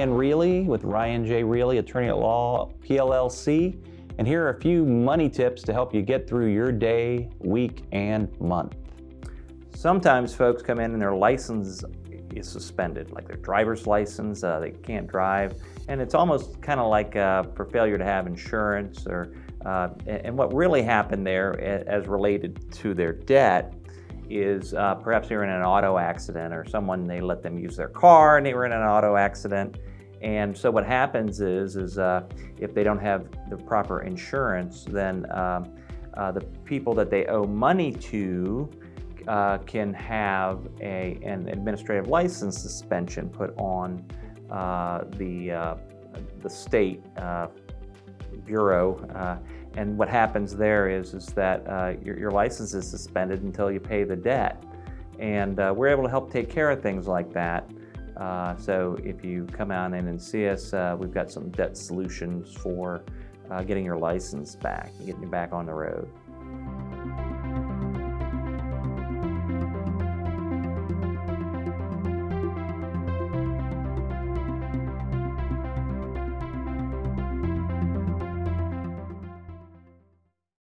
Ryan Reilly with Ryan J. Reilly, Attorney at Law, PLLC, and here are a few money tips to help you get through your day, week, and month. Sometimes folks come in and their license is suspended, like their driver's license, they can't drive, and it's almost kind of like for failure to have insurance, or and what really happened there as related to their debt is perhaps they were in an auto accident, or someone, they let them use their car and they were in an auto accident. And so what happens is if they don't have the proper insurance, then the people that they owe money to can have an administrative license suspension put on the state bureau. And what happens there is that your license is suspended until you pay the debt. And we're able to help take care of things like that. So if you come out in and see us, we've got some debt solutions for getting your license back, getting you back on the road.